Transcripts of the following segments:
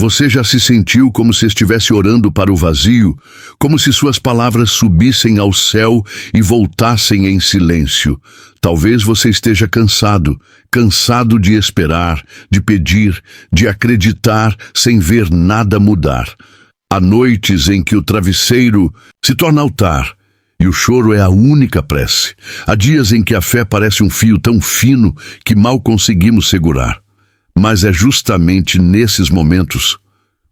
Você já se sentiu como se estivesse orando para o vazio, como se suas palavras subissem ao céu e voltassem em silêncio? Talvez você esteja cansado de esperar, de pedir, de acreditar sem ver nada mudar. Há noites em que o travesseiro se torna altar e o choro é a única prece. Há dias em que a fé parece um fio tão fino que mal conseguimos segurar. Mas é justamente nesses momentos,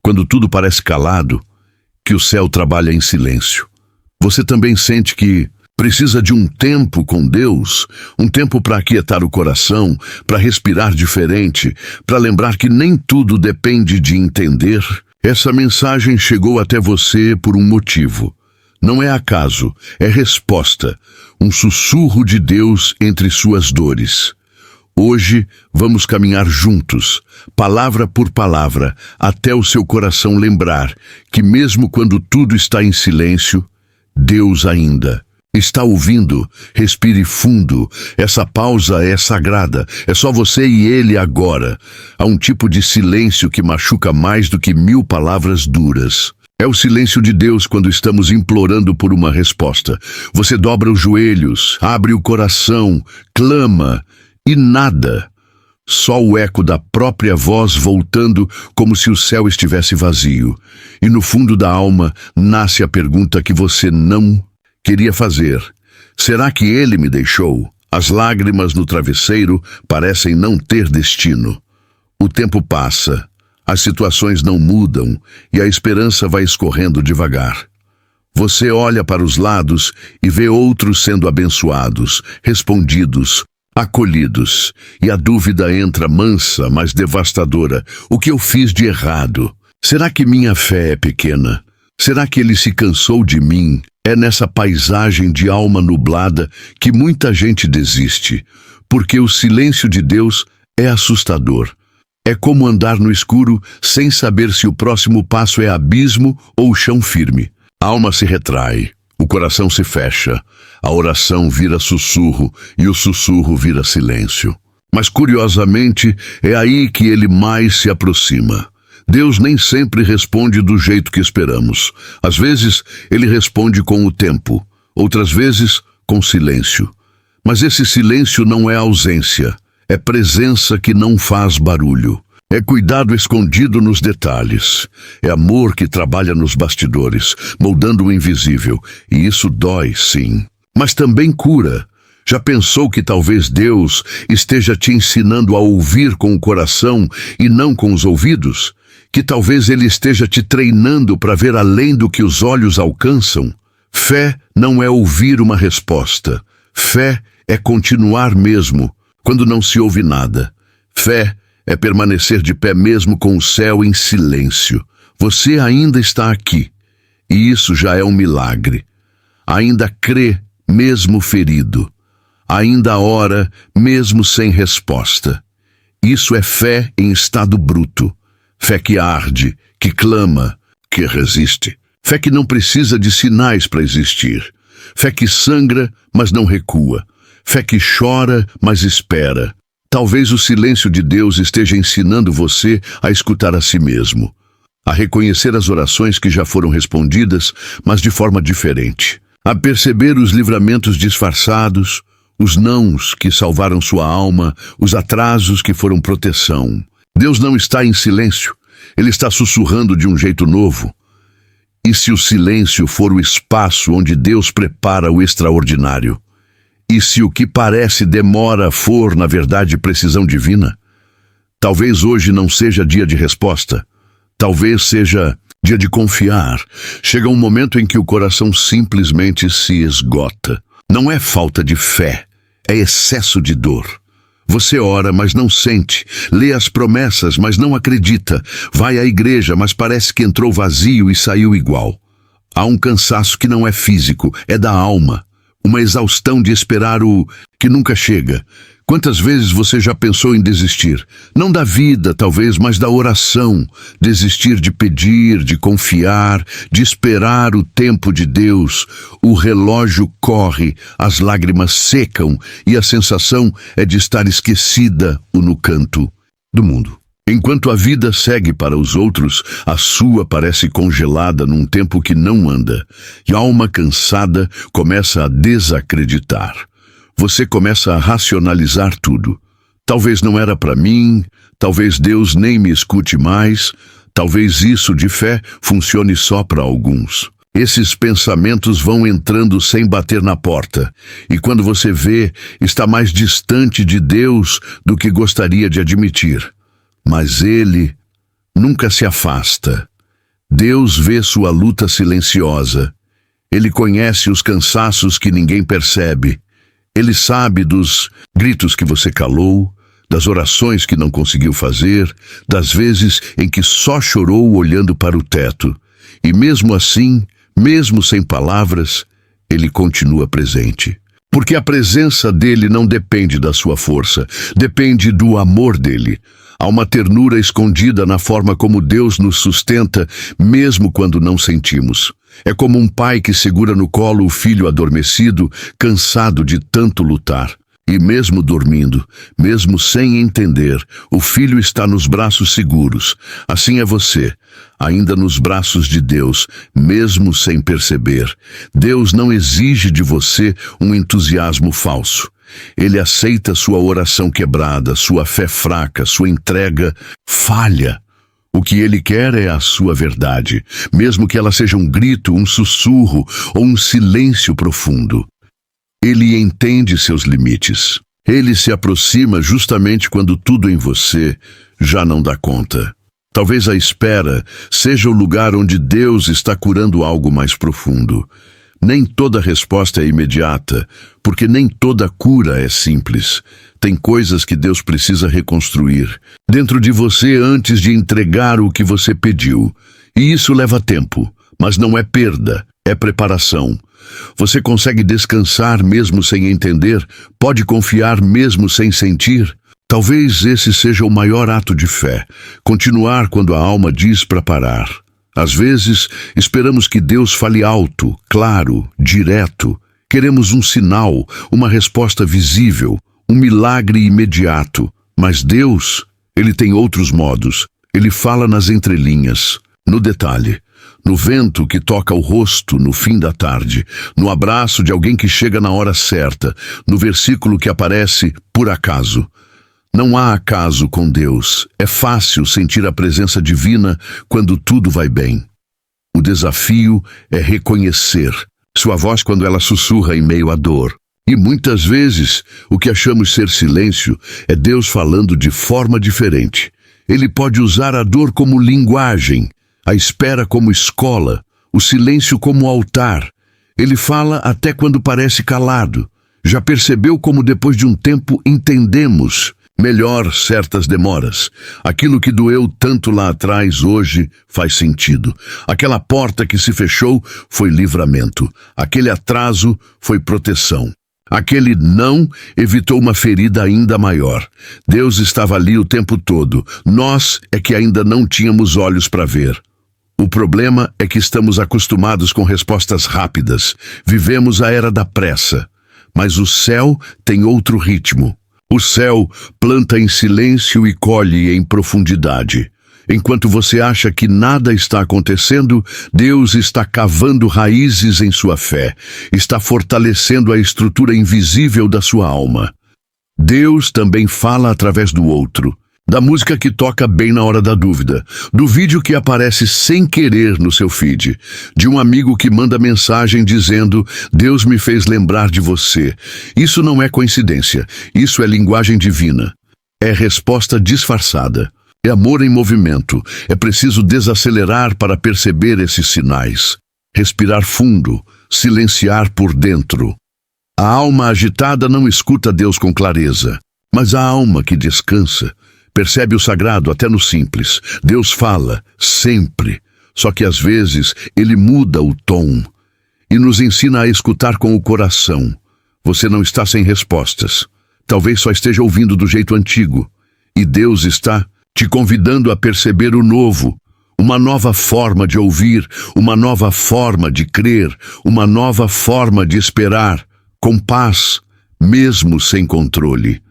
quando tudo parece calado, que o céu trabalha em silêncio. Você também sente que precisa de um tempo com Deus, um tempo para aquietar o coração, para respirar diferente, para lembrar que nem tudo depende de entender? Essa mensagem chegou até você por um motivo. Não é acaso, é resposta, um sussurro de Deus entre suas dores. Hoje vamos caminhar juntos, palavra por palavra, até o seu coração lembrar que mesmo quando tudo está em silêncio, Deus ainda está ouvindo. Respire fundo, essa pausa é sagrada, é só você e Ele agora. Há um tipo de silêncio que machuca mais do que 1000 palavras duras. É o silêncio de Deus quando estamos implorando por uma resposta. Você dobra os joelhos, abre o coração, clama, e nada, só o eco da própria voz voltando como se o céu estivesse vazio. E no fundo da alma nasce a pergunta que você não queria fazer. Será que Ele me deixou? As lágrimas no travesseiro parecem não ter destino. O tempo passa, as situações não mudam e a esperança vai escorrendo devagar. Você olha para os lados e vê outros sendo abençoados, respondidos, acolhidos, e a dúvida entra mansa, mas devastadora. O que eu fiz de errado? Será que minha fé é pequena? Será que Ele se cansou de mim? É nessa paisagem de alma nublada que muita gente desiste, porque o silêncio de Deus é assustador. É como andar no escuro sem saber se o próximo passo é abismo ou chão firme. A alma se retrai. O coração se fecha, a oração vira sussurro e o sussurro vira silêncio. Mas curiosamente é aí que Ele mais se aproxima. Deus nem sempre responde do jeito que esperamos. Às vezes Ele responde com o tempo, outras vezes com silêncio. Mas esse silêncio não é ausência, é presença que não faz barulho. É cuidado escondido nos detalhes. É amor que trabalha nos bastidores, moldando o invisível. E isso dói, sim. Mas também cura. Já pensou que talvez Deus esteja te ensinando a ouvir com o coração e não com os ouvidos? Que talvez Ele esteja te treinando para ver além do que os olhos alcançam? Fé não é ouvir uma resposta. Fé é continuar mesmo, quando não se ouve nada. Fé é permanecer de pé mesmo com o céu em silêncio. Você ainda está aqui, e isso já é um milagre. Ainda crê, mesmo ferido. Ainda ora, mesmo sem resposta. Isso é fé em estado bruto. Fé que arde, que clama, que resiste. Fé que não precisa de sinais para existir. Fé que sangra, mas não recua. Fé que chora, mas espera. Talvez o silêncio de Deus esteja ensinando você a escutar a si mesmo, a reconhecer as orações que já foram respondidas, mas de forma diferente, a perceber os livramentos disfarçados, os nãos que salvaram sua alma, os atrasos que foram proteção. Deus não está em silêncio, Ele está sussurrando de um jeito novo. E se o silêncio for o espaço onde Deus prepara o extraordinário? E se o que parece demora for, na verdade, precisão divina? Talvez hoje não seja dia de resposta. Talvez seja dia de confiar. Chega um momento em que o coração simplesmente se esgota. Não é falta de fé, é excesso de dor. Você ora, mas não sente. Lê as promessas, mas não acredita. Vai à igreja, mas parece que entrou vazio e saiu igual. Há um cansaço que não é físico, é da alma. Uma exaustão de esperar o que nunca chega. Quantas vezes você já pensou em desistir? Não da vida, talvez, mas da oração. Desistir de pedir, de confiar, de esperar o tempo de Deus. O relógio corre, as lágrimas secam e a sensação é de estar esquecida ou no canto do mundo. Enquanto a vida segue para os outros, a sua parece congelada num tempo que não anda, e a alma cansada começa a desacreditar. Você começa a racionalizar tudo. Talvez não era para mim, talvez Deus nem me escute mais, talvez isso de fé funcione só para alguns. Esses pensamentos vão entrando sem bater na porta, e quando você vê, está mais distante de Deus do que gostaria de admitir. Mas Ele nunca se afasta. Deus vê sua luta silenciosa. Ele conhece os cansaços que ninguém percebe. Ele sabe dos gritos que você calou, das orações que não conseguiu fazer, das vezes em que só chorou olhando para o teto. E mesmo assim, mesmo sem palavras, Ele continua presente. Porque a presença dele não depende da sua força, depende do amor dele. Há uma ternura escondida na forma como Deus nos sustenta, mesmo quando não sentimos. É como um pai que segura no colo o filho adormecido, cansado de tanto lutar. E mesmo dormindo, mesmo sem entender, o filho está nos braços seguros. Assim é você, ainda nos braços de Deus, mesmo sem perceber. Deus não exige de você um entusiasmo falso. Ele aceita sua oração quebrada, sua fé fraca, sua entrega falha. O que Ele quer é a sua verdade, mesmo que ela seja um grito, um sussurro ou um silêncio profundo. Ele entende seus limites. Ele se aproxima justamente quando tudo em você já não dá conta. Talvez a espera seja o lugar onde Deus está curando algo mais profundo. Nem toda resposta é imediata, porque nem toda cura é simples. Tem coisas que Deus precisa reconstruir dentro de você antes de entregar o que você pediu. E isso leva tempo, mas não é perda, é preparação. Você consegue descansar mesmo sem entender? Pode confiar mesmo sem sentir? Talvez esse seja o maior ato de fé, continuar quando a alma diz para parar. Às vezes, esperamos que Deus fale alto, claro, direto. Queremos um sinal, uma resposta visível, um milagre imediato. Mas Deus, Ele tem outros modos. Ele fala nas entrelinhas, no detalhe. No vento que toca o rosto no fim da tarde, no abraço de alguém que chega na hora certa, no versículo que aparece por acaso. Não há acaso com Deus. É fácil sentir a presença divina quando tudo vai bem. O desafio é reconhecer sua voz quando ela sussurra em meio à dor. E muitas vezes, o que achamos ser silêncio é Deus falando de forma diferente. Ele pode usar a dor como linguagem, a espera como escola, o silêncio como altar. Ele fala até quando parece calado. Já percebeu como depois de um tempo entendemos melhor certas demoras? Aquilo que doeu tanto lá atrás hoje faz sentido. Aquela porta que se fechou foi livramento. Aquele atraso foi proteção. Aquele não evitou uma ferida ainda maior. Deus estava ali o tempo todo. Nós é que ainda não tínhamos olhos para ver. O problema é que estamos acostumados com respostas rápidas. Vivemos a era da pressa. Mas o céu tem outro ritmo. O céu planta em silêncio e colhe em profundidade. Enquanto você acha que nada está acontecendo, Deus está cavando raízes em sua fé, está fortalecendo a estrutura invisível da sua alma. Deus também fala através do outro, da música que toca bem na hora da dúvida, do vídeo que aparece sem querer no seu feed, de um amigo que manda mensagem dizendo: Deus me fez lembrar de você. Isso não é coincidência, isso é linguagem divina. É resposta disfarçada. É amor em movimento. É preciso desacelerar para perceber esses sinais. Respirar fundo, silenciar por dentro. A alma agitada não escuta Deus com clareza, mas a alma que descansa percebe o sagrado até no simples. Deus fala, sempre. Só que às vezes Ele muda o tom e nos ensina a escutar com o coração. Você não está sem respostas. Talvez só esteja ouvindo do jeito antigo. E Deus está te convidando a perceber o novo. Uma nova forma de ouvir, uma nova forma de crer, uma nova forma de esperar, com paz, mesmo sem controle.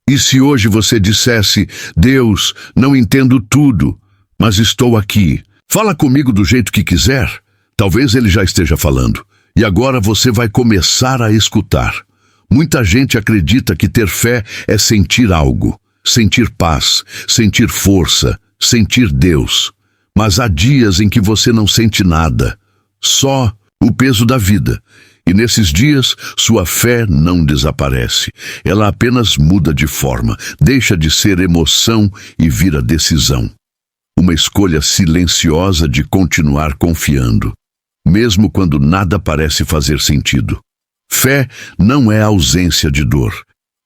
E se hoje você dissesse: Deus, não entendo tudo, mas estou aqui. Fala comigo do jeito que quiser. Talvez ele já esteja falando. E agora você vai começar a escutar. Muita gente acredita que ter fé é sentir algo, sentir paz, sentir força, sentir Deus. Mas há dias em que você não sente nada, só o peso da vida. E nesses dias, sua fé não desaparece. Ela apenas muda de forma, deixa de ser emoção e vira decisão. Uma escolha silenciosa de continuar confiando, mesmo quando nada parece fazer sentido. Fé não é ausência de dor.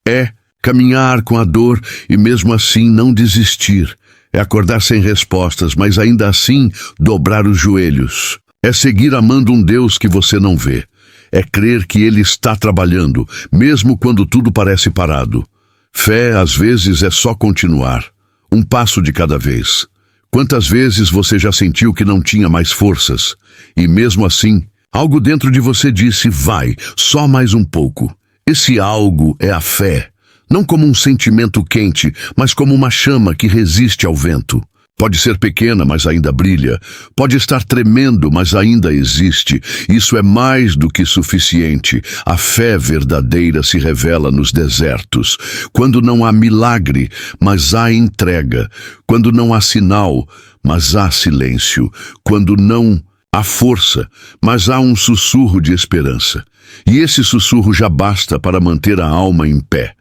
É caminhar com a dor e mesmo assim não desistir. É acordar sem respostas, mas ainda assim dobrar os joelhos. É seguir amando um Deus que você não vê. É crer que Ele está trabalhando, mesmo quando tudo parece parado. Fé, às vezes, é só continuar, um passo de cada vez. Quantas vezes você já sentiu que não tinha mais forças? E mesmo assim, algo dentro de você disse: vai, só mais um pouco. Esse algo é a fé. Não como um sentimento quente, mas como uma chama que resiste ao vento. Pode ser pequena, mas ainda brilha. Pode estar tremendo, mas ainda existe. Isso é mais do que suficiente. A fé verdadeira se revela nos desertos. Quando não há milagre, mas há entrega. Quando não há sinal, mas há silêncio. Quando não há força, mas há um sussurro de esperança. E esse sussurro já basta para manter a alma em pé.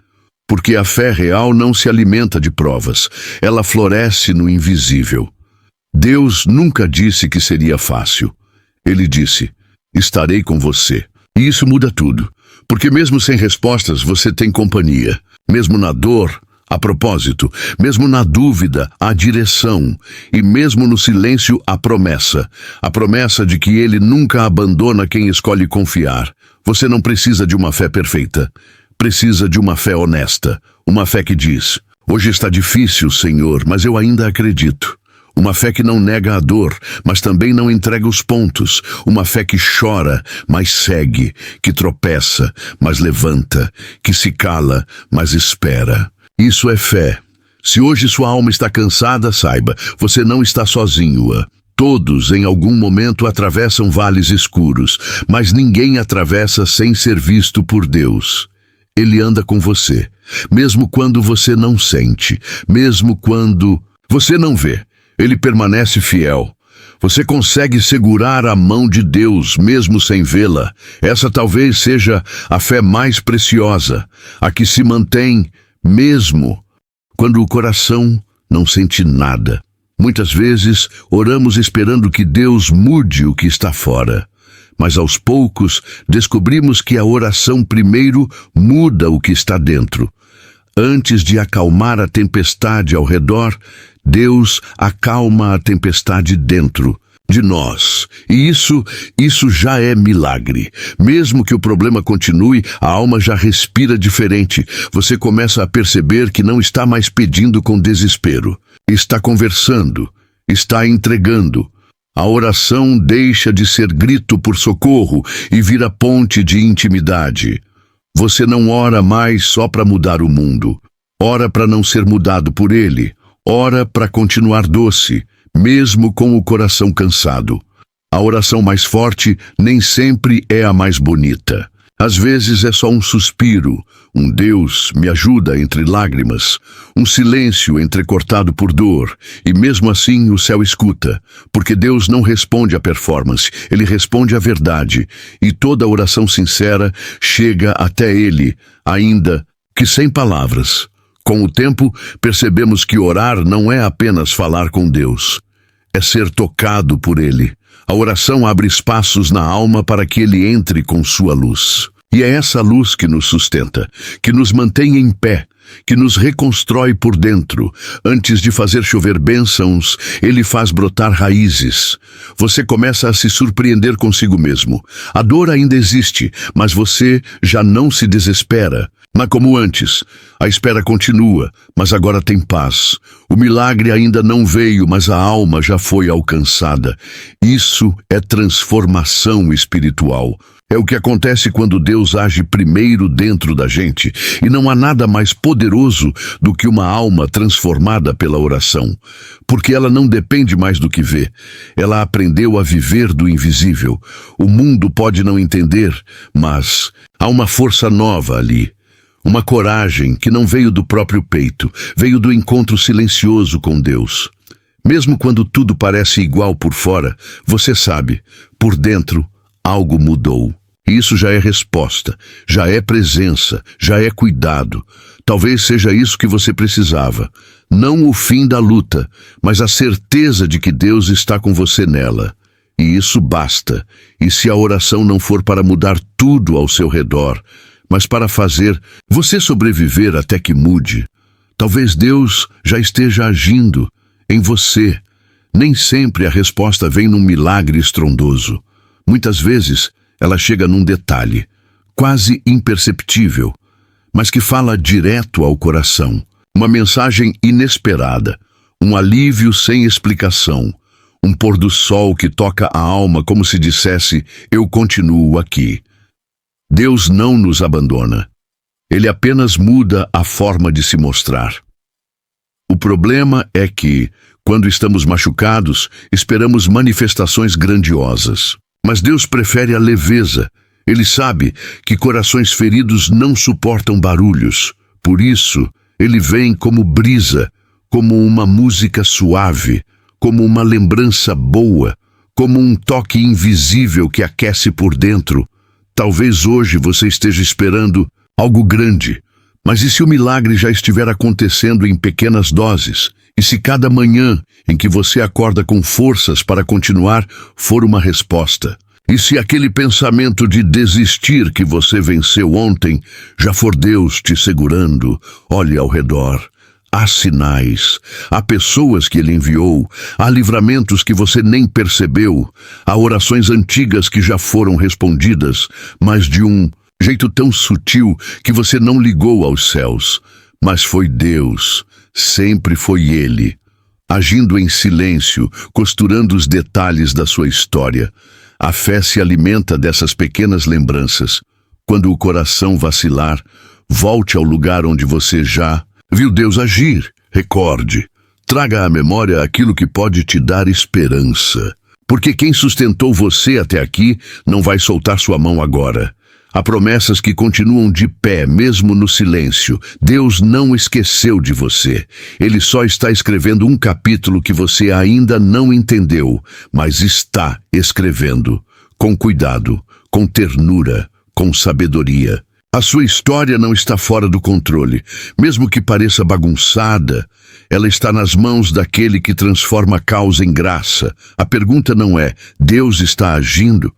Porque a fé real não se alimenta de provas, ela floresce no invisível. Deus nunca disse que seria fácil. Ele disse: estarei com você. E isso muda tudo, porque mesmo sem respostas você tem companhia. Mesmo na dor, há propósito. Mesmo na dúvida, há direção. E mesmo no silêncio, há promessa. A promessa de que Ele nunca abandona quem escolhe confiar. Você não precisa de uma fé perfeita. Precisa de uma fé honesta, uma fé que diz: hoje está difícil, Senhor, mas eu ainda acredito. Uma fé que não nega a dor, mas também não entrega os pontos. Uma fé que chora, mas segue, que tropeça, mas levanta, que se cala, mas espera. Isso é fé. Se hoje sua alma está cansada, saiba, você não está sozinho. Todos, em algum momento, atravessam vales escuros, mas ninguém atravessa sem ser visto por Deus. Ele anda com você, mesmo quando você não sente, mesmo quando você não vê. Ele permanece fiel. Você consegue segurar a mão de Deus, mesmo sem vê-la. Essa talvez seja a fé mais preciosa, a que se mantém mesmo quando o coração não sente nada. Muitas vezes, oramos esperando que Deus mude o que está fora. Mas aos poucos descobrimos que a oração primeiro muda o que está dentro. Antes de acalmar a tempestade ao redor, Deus acalma a tempestade dentro de nós. E isso já é milagre. Mesmo que o problema continue, a alma já respira diferente. Você começa a perceber que não está mais pedindo com desespero. Está conversando, está entregando. A oração deixa de ser grito por socorro e vira ponte de intimidade. Você não ora mais só para mudar o mundo. Ora para não ser mudado por ele. Ora para continuar doce, mesmo com o coração cansado. A oração mais forte nem sempre é a mais bonita. Às vezes é só um suspiro, um Deus me ajuda entre lágrimas, um silêncio entrecortado por dor, e mesmo assim o céu escuta, porque Deus não responde à performance, Ele responde à verdade, e toda oração sincera chega até Ele, ainda que sem palavras. Com o tempo, percebemos que orar não é apenas falar com Deus, é ser tocado por Ele. A oração abre espaços na alma para que Ele entre com sua luz. E é essa luz que nos sustenta, que nos mantém em pé, que nos reconstrói por dentro. Antes de fazer chover bênçãos, Ele faz brotar raízes. Você começa a se surpreender consigo mesmo. A dor ainda existe, mas você já não se desespera. Mas como antes, a espera continua, mas agora tem paz. O milagre ainda não veio, mas a alma já foi alcançada. Isso é transformação espiritual. É o que acontece quando Deus age primeiro dentro da gente, e não há nada mais poderoso do que uma alma transformada pela oração, porque ela não depende mais do que vê. Ela aprendeu a viver do invisível. O mundo pode não entender, mas há uma força nova ali. Uma coragem que não veio do próprio peito, veio do encontro silencioso com Deus. Mesmo quando tudo parece igual por fora, você sabe, por dentro, algo mudou. Isso já é resposta, já é presença, já é cuidado. Talvez seja isso que você precisava. Não o fim da luta, mas a certeza de que Deus está com você nela. E isso basta. E se a oração não for para mudar tudo ao seu redor, mas para fazer você sobreviver até que mude, talvez Deus já esteja agindo em você. Nem sempre a resposta vem num milagre estrondoso. Muitas vezes, ela chega num detalhe, quase imperceptível, mas que fala direto ao coração. Uma mensagem inesperada, um alívio sem explicação, um pôr do sol que toca a alma como se dissesse, eu continuo aqui. Deus não nos abandona. Ele apenas muda a forma de se mostrar. O problema é que, quando estamos machucados, esperamos manifestações grandiosas. Mas Deus prefere a leveza. Ele sabe que corações feridos não suportam barulhos. Por isso, Ele vem como brisa, como uma música suave, como uma lembrança boa, como um toque invisível que aquece por dentro. Talvez hoje você esteja esperando algo grande, mas e se o milagre já estiver acontecendo em pequenas doses? E se cada manhã em que você acorda com forças para continuar for uma resposta? E se aquele pensamento de desistir que você venceu ontem já for Deus te segurando? Olhe ao redor. Há sinais, há pessoas que Ele enviou, há livramentos que você nem percebeu, há orações antigas que já foram respondidas, mas de um jeito tão sutil que você não ligou aos céus. Mas foi Deus, sempre foi Ele, agindo em silêncio, costurando os detalhes da sua história. A fé se alimenta dessas pequenas lembranças. Quando o coração vacilar, volte ao lugar onde você já viu Deus agir. Recorde, traga à memória aquilo que pode te dar esperança. Porque quem sustentou você até aqui não vai soltar sua mão agora. Há promessas que continuam de pé, mesmo no silêncio. Deus não esqueceu de você. Ele só está escrevendo um capítulo que você ainda não entendeu, mas está escrevendo. Com cuidado, com ternura, com sabedoria. A sua história não está fora do controle. Mesmo que pareça bagunçada, ela está nas mãos daquele que transforma a causa em graça. A pergunta não é, Deus está agindo?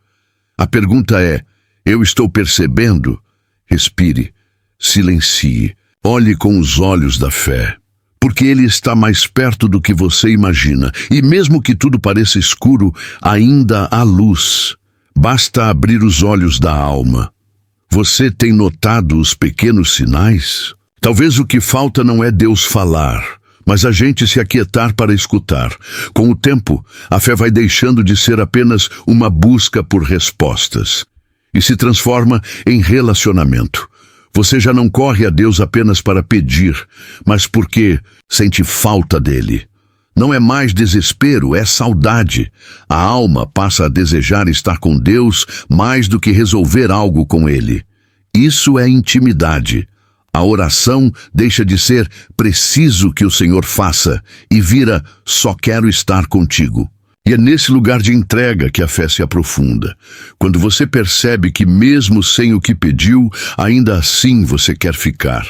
A pergunta é, eu estou percebendo? Respire, silencie, olhe com os olhos da fé. Porque Ele está mais perto do que você imagina. E mesmo que tudo pareça escuro, ainda há luz. Basta abrir os olhos da alma. Você tem notado os pequenos sinais? Talvez o que falta não é Deus falar, mas a gente se aquietar para escutar. Com o tempo, a fé vai deixando de ser apenas uma busca por respostas e se transforma em relacionamento. Você já não corre a Deus apenas para pedir, mas porque sente falta dele. Não é mais desespero, é saudade. A alma passa a desejar estar com Deus mais do que resolver algo com Ele. Isso é intimidade. A oração deixa de ser preciso que o Senhor faça e vira só quero estar contigo. E é nesse lugar de entrega que a fé se aprofunda. Quando você percebe que mesmo sem o que pediu, ainda assim você quer ficar.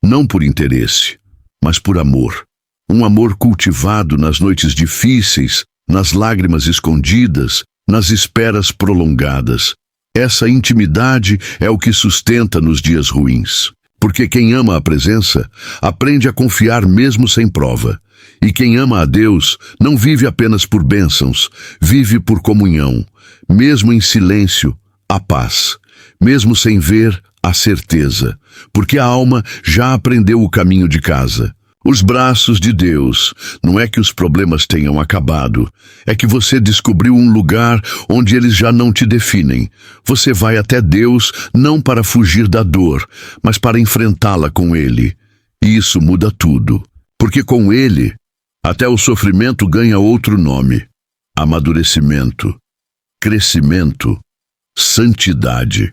Não por interesse, mas por amor. Um amor cultivado nas noites difíceis, nas lágrimas escondidas, nas esperas prolongadas. Essa intimidade é o que sustenta nos dias ruins. Porque quem ama a presença, aprende a confiar mesmo sem prova. E quem ama a Deus, não vive apenas por bênçãos, vive por comunhão. Mesmo em silêncio, a paz. Mesmo sem ver, a certeza. Porque a alma já aprendeu o caminho de casa. Os braços de Deus. Não é que os problemas tenham acabado. É que você descobriu um lugar onde eles já não te definem. Você vai até Deus não para fugir da dor, mas para enfrentá-la com Ele. E isso muda tudo. Porque com Ele, até o sofrimento ganha outro nome: amadurecimento, crescimento, santidade.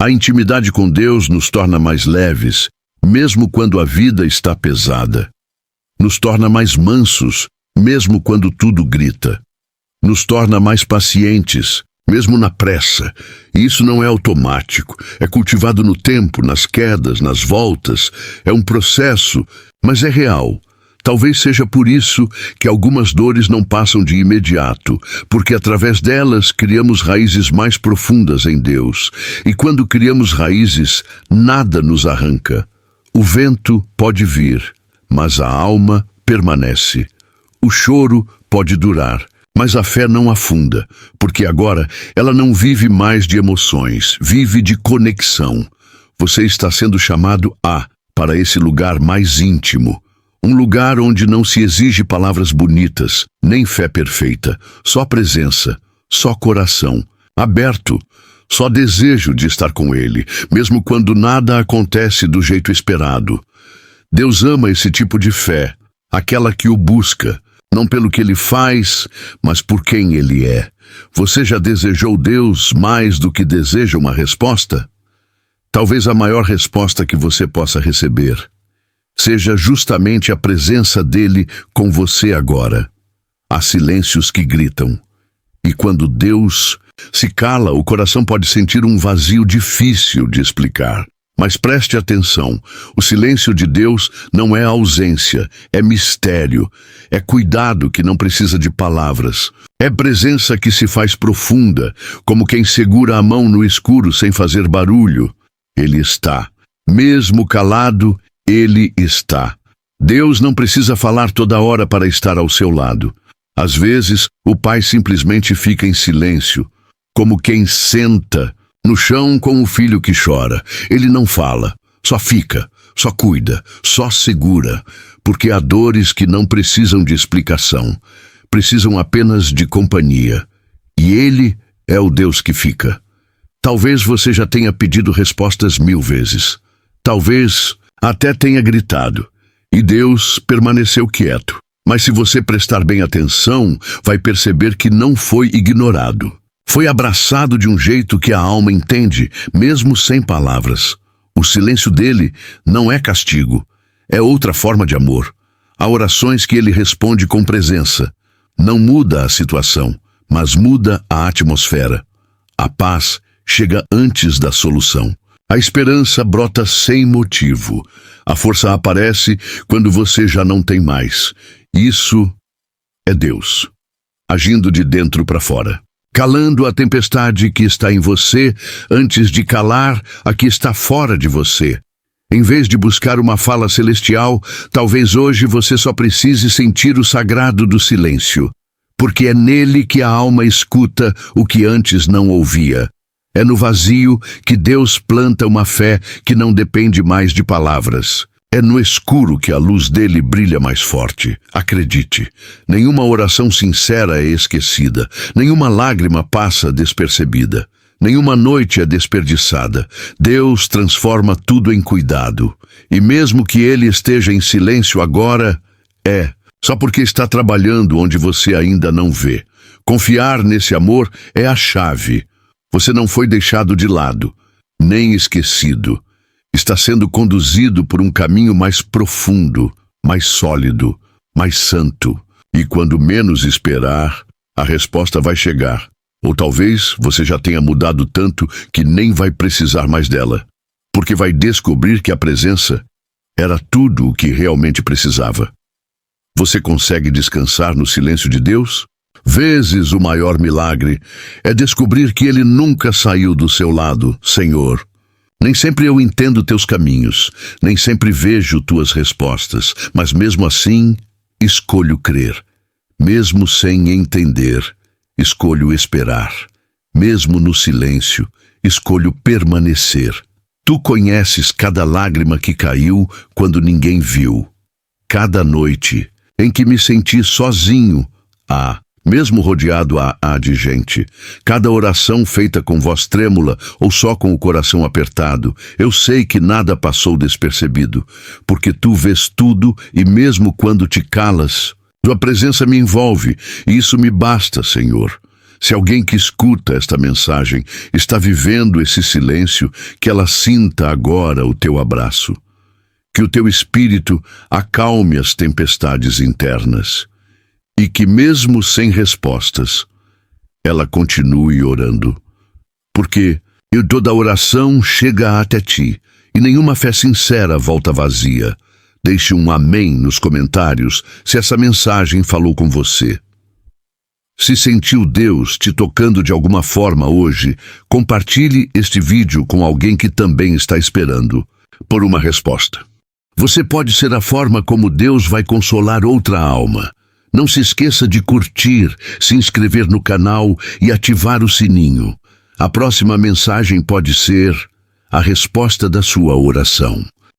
A intimidade com Deus nos torna mais leves, mesmo quando a vida está pesada. Nos torna mais mansos, mesmo quando tudo grita. Nos torna mais pacientes, mesmo na pressa. E isso não é automático. É cultivado no tempo, nas quedas, nas voltas. É um processo, mas é real. Talvez seja por isso que algumas dores não passam de imediato, porque através delas criamos raízes mais profundas em Deus. E quando criamos raízes, nada nos arranca. O vento pode vir, mas a alma permanece. O choro pode durar, mas a fé não afunda, porque agora ela não vive mais de emoções, vive de conexão. Você está sendo chamado para esse lugar mais íntimo. Um lugar onde não se exige palavras bonitas, nem fé perfeita, só presença, só coração, aberto, só desejo de estar com Ele, mesmo quando nada acontece do jeito esperado. Deus ama esse tipo de fé, aquela que o busca, não pelo que Ele faz, mas por quem Ele é. Você já desejou Deus mais do que deseja uma resposta? Talvez a maior resposta que você possa receber seja justamente a presença dele com você agora. Há silêncios que gritam. E quando Deus se cala, o coração pode sentir um vazio difícil de explicar. Mas preste atenção, o silêncio de Deus não é ausência, é mistério, é cuidado que não precisa de palavras. É presença que se faz profunda, como quem segura a mão no escuro sem fazer barulho. Ele está. Mesmo calado, Ele está. Deus não precisa falar toda hora para estar ao seu lado. Às vezes, o pai simplesmente fica em silêncio, como quem senta no chão com o filho que chora. Ele não fala, só fica, só cuida, só segura, porque há dores que não precisam de explicação, precisam apenas de companhia. E Ele é o Deus que fica. Talvez você já tenha pedido respostas 1000 vezes. Talvez até tenha gritado, e Deus permaneceu quieto. Mas se você prestar bem atenção, vai perceber que não foi ignorado. Foi abraçado de um jeito que a alma entende, mesmo sem palavras. O silêncio dele não é castigo, é outra forma de amor. Há orações que ele responde com presença. Não muda a situação, mas muda a atmosfera. A paz chega antes da solução. A esperança brota sem motivo. A força aparece quando você já não tem mais. Isso é Deus, agindo de dentro para fora, calando a tempestade que está em você antes de calar a que está fora de você. Em vez de buscar uma fala celestial, talvez hoje você só precise sentir o sagrado do silêncio, porque é nele que a alma escuta o que antes não ouvia. É no vazio que Deus planta uma fé que não depende mais de palavras. É no escuro que a luz dele brilha mais forte. Acredite, nenhuma oração sincera é esquecida, nenhuma lágrima passa despercebida, nenhuma noite é desperdiçada. Deus transforma tudo em cuidado. E mesmo que ele esteja em silêncio agora, só porque está trabalhando onde você ainda não vê. Confiar nesse amor é a chave. Você não foi deixado de lado, nem esquecido. Está sendo conduzido por um caminho mais profundo, mais sólido, mais santo. E quando menos esperar, a resposta vai chegar. Ou talvez você já tenha mudado tanto que nem vai precisar mais dela. Porque vai descobrir que a presença era tudo o que realmente precisava. Você consegue descansar no silêncio de Deus? Vezes o maior milagre é descobrir que Ele nunca saiu do seu lado, Senhor. Nem sempre eu entendo teus caminhos, nem sempre vejo tuas respostas, mas mesmo assim, escolho crer. Mesmo sem entender, escolho esperar. Mesmo no silêncio, escolho permanecer. Tu conheces cada lágrima que caiu quando ninguém viu. Cada noite em que me senti sozinho, mesmo rodeado de gente, cada oração feita com voz trêmula ou só com o coração apertado, eu sei que nada passou despercebido, porque tu vês tudo e mesmo quando te calas, tua presença me envolve e isso me basta, Senhor. Se alguém que escuta esta mensagem está vivendo esse silêncio, que ela sinta agora o teu abraço. Que o teu espírito acalme as tempestades internas. E que mesmo sem respostas, ela continue orando. Porque toda oração chega até ti, e nenhuma fé sincera volta vazia. Deixe um amém nos comentários se essa mensagem falou com você. Se sentiu Deus te tocando de alguma forma hoje, compartilhe este vídeo com alguém que também está esperando por uma resposta. Você pode ser a forma como Deus vai consolar outra alma. Não se esqueça de curtir, se inscrever no canal e ativar o sininho. A próxima mensagem pode ser a resposta da sua oração.